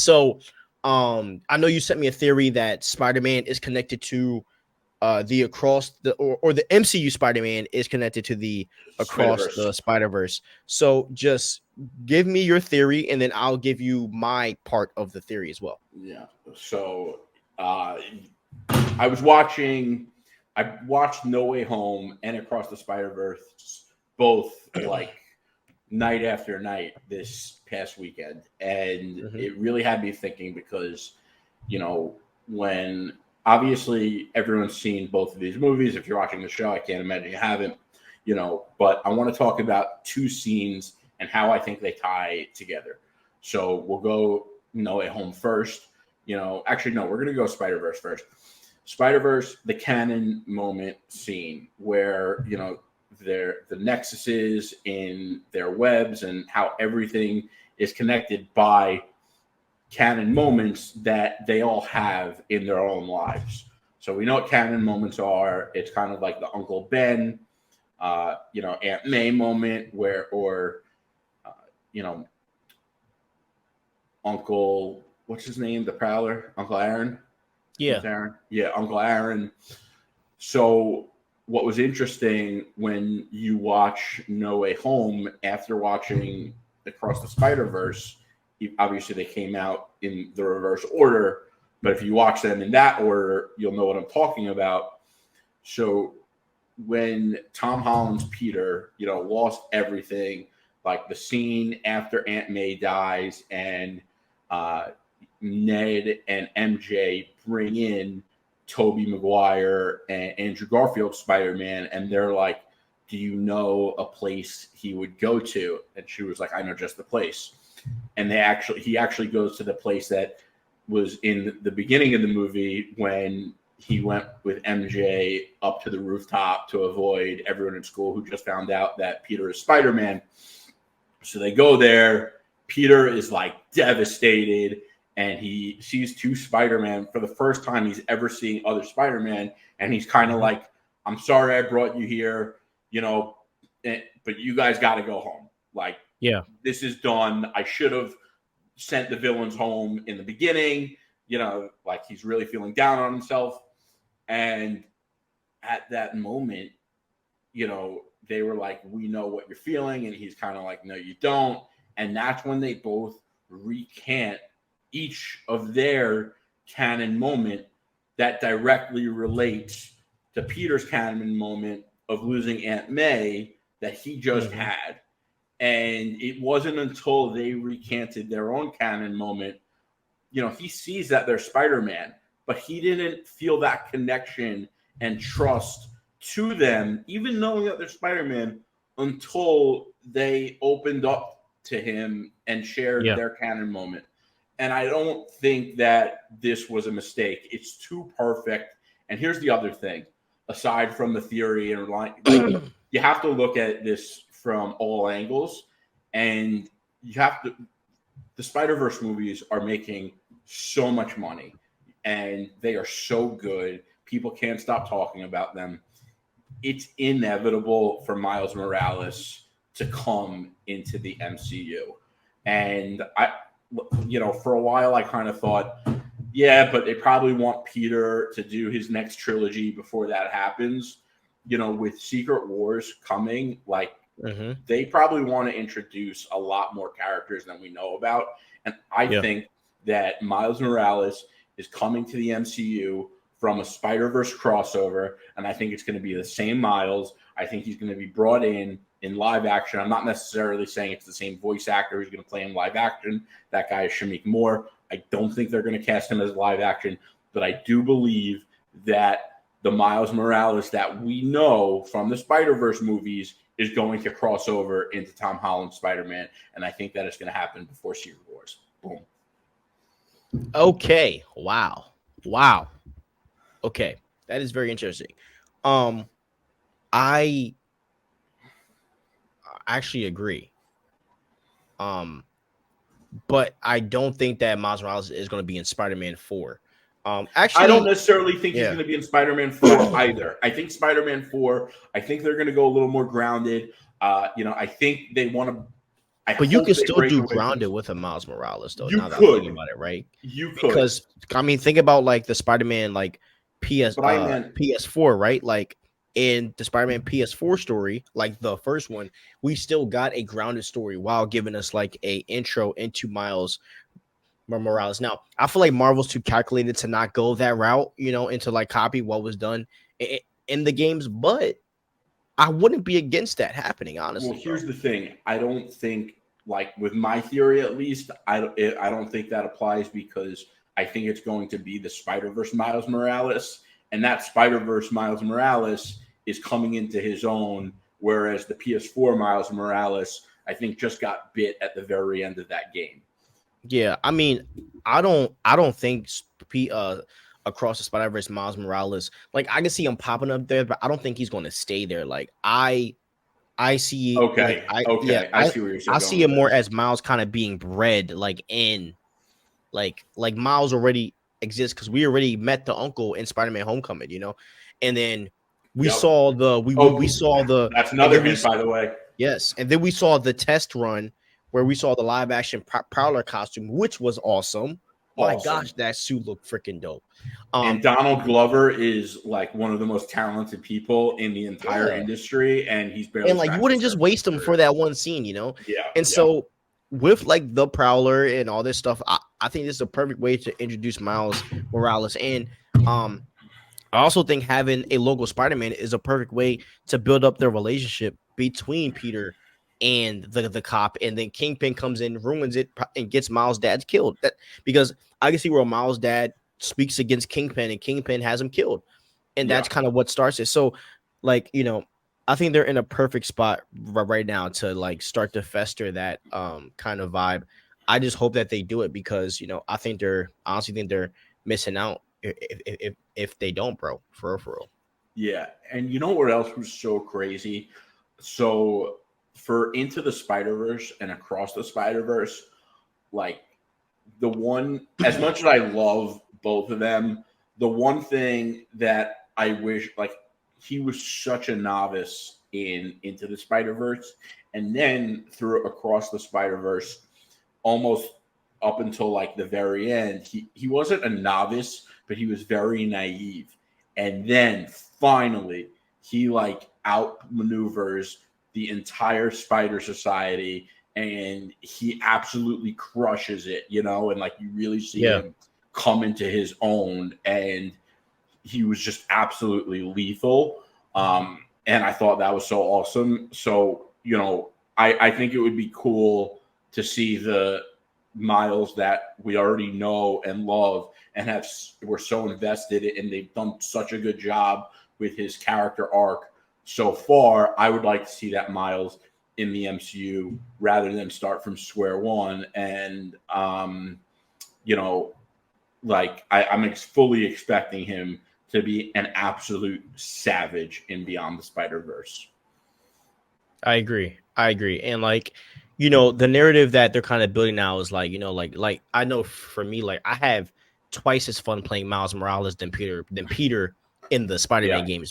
So, I know you sent me a theory that Spider-Man is connected to the across the or the MCU Spider-Man is connected to the across Spider-Verse. the Spider-Verse. So just give me your theory and then I'll give you my part of the theory as well. Yeah. So I watched No Way Home and Across the Spider-Verse both like night after night this past weekend. And it really had me thinking because, when obviously everyone's seen both of these movies. If you're watching the show, I can't imagine you haven't, but I want to talk about two scenes and how I think they tie together. So we'll go No Way Home first. Actually, no, we're going to go Spider-Verse first. Spider-Verse, the canon moment scene where, the nexuses in their webs and how everything is connected by canon moments that they all have in their own lives. So we know what canon moments are. It's kind of like the Uncle Ben, Aunt May moment Uncle, what's his name? The Prowler? Uncle Aaron? Yeah. Aaron? Yeah, Uncle Aaron. So what was interesting when you watch No Way Home after watching Across the Spider-Verse, obviously they came out in the reverse order, but if you watch them in that order, you'll know what I'm talking about. So when Tom Holland's Peter, lost everything, like the scene after Aunt May dies and Ned and MJ bring in Tobey Maguire and Andrew Garfield Spider-Man, and they're like, do you know a place he would go to? And she was like, I know just the place. And he actually goes to the place that was in the beginning of the movie when he went with MJ up to the rooftop to avoid everyone in school who just found out that Peter is Spider-Man. So they go there. Peter is like devastated, and he sees two Spider-Man for the first time he's ever seeing other Spider-Man. And he's kind of like, I'm sorry I brought you here, but you guys got to go home. Like, yeah, this is done. I should have sent the villains home in the beginning, like he's really feeling down on himself. And at that moment, they were like, we know what you're feeling. And he's kind of like, no, you don't. And that's when they both recant each of their canon moment that directly relates to Peter's canon moment of losing Aunt May that he just had. And it wasn't until they recanted their own canon moment, he sees that they're Spider-Man, but he didn't feel that connection and trust to them, even knowing that they're Spider-Man, until they opened up to him and shared their canon moment. And I don't think that this was a mistake. It's too perfect. And here's the other thing, aside from the theory and you have to look at this from all angles, and the Spider-Verse movies are making so much money and they are so good. People can't stop talking about them. It's inevitable for Miles Morales to come into the MCU. And for a while I kind of thought, yeah, but they probably want Peter to do his next trilogy before that happens. With Secret Wars coming, they probably want to introduce a lot more characters than we know about. And I think that Miles Morales is coming to the MCU from a Spider-Verse crossover, and I think it's going to be the same Miles. I think he's going to be brought in live action. I'm not necessarily saying it's the same voice actor who's going to play in live action. That guy is Shamik Moore. I don't think they're going to cast him as live action, but I do believe that the Miles Morales that we know from the Spider-Verse movies is going to cross over into Tom Holland's Spider-Man, and I think that it's going to happen before Secret Wars. Boom. Okay. Wow. Okay. That is very interesting. I actually agree. But I don't think that Miles Morales is going to be in Spider-Man 4. Actually, I don't necessarily think he's going to be in Spider-Man 4 either. I think Spider-Man 4, I think they're going to go a little more grounded. I think they want to But you hope could they still break do away from grounded with a Miles Morales, though. you Now that I'm thinking could about it, right? you could, Because I mean, think about like the Spider-Man like but I meant PS4, right? Like in the Spider-Man PS4 story, like the first one, we still got a grounded story while giving us like a intro into Miles Morales. Now, I feel like Marvel's too calculated to not go that route, you know, and to like copy what was done in the games, but I wouldn't be against that happening, well, honestly, bro. here's the thing. I don't think, like with my theory at least, I don't think that applies because I think it's going to be the Spider-Verse Miles Morales, and that Spider-Verse Miles Morales is coming into his own, whereas the PS4 Miles Morales, I think, just got bit at the very end of that game. Yeah, I mean, I don't think across the Spider-Verse Miles Morales, like I can see him popping up there, but I don't think he's going to stay there. Like I see like Okay, okay, I see where you're I going see with it more this. as Miles kind of being bred like in like Miles already exists because we already met the uncle in Spider-Man Homecoming, you know, and then we Yep. saw the we Oh, saw the that's and another then we hint, by the way. yes, and then we saw the test run where we saw the live action Prowler costume, which was awesome. My Awesome. gosh, that suit looked freaking dope. And Um, Donald Glover is like one of the most talented people in the entire yeah, industry, and he's barely and like you scratched the wouldn't just surface of waste his them for career. that one scene, you know. Yeah, And yeah, so with like the Prowler and all this stuff, I think this is a perfect way to introduce Miles Morales. And um, I also think having a local Spider-Man is a perfect way to build up their relationship between Peter and the cop, and then Kingpin comes in, ruins it, and gets Miles' dad killed. That because I can see where Miles' dad speaks against Kingpin, and Kingpin has him killed, and yeah, that's kind of what starts it. So, like you know, I think they're in a perfect spot right now to like start to fester that kind of vibe. I just hope that they do it because you know I think they're honestly think they're missing out if they don't, bro. For real, for real. yeah. And you know what else was so crazy? So for Into the Spider Verse and Across the Spider Verse, like the one, as much as I love both of them, the one thing that I wish, like, he was such a novice in Into the Spider Verse, and then through Across the Spider Verse, almost up until like the very end, he wasn't a novice, but he was very naive. And then finally, he like outmaneuvers the entire Spider Society, and he absolutely crushes it, you know, and like you really see Yeah, him come into his own, and he was just absolutely lethal. And I thought that was so awesome. So, you know, I think it would be cool to see the Miles that we already know and love and have we're so invested in, and they've done such a good job with his character arc so far. I would like to see that Miles in the MCU rather than start from square one. And you know, like I'm fully expecting him to be an absolute savage in Beyond the Spider Verse. I agree. I agree. And like, you know, the narrative that they're kind of building now is like, you know, like I know for me, like I have twice as fun playing Miles Morales than Peter in the Yeah, Spider-Man games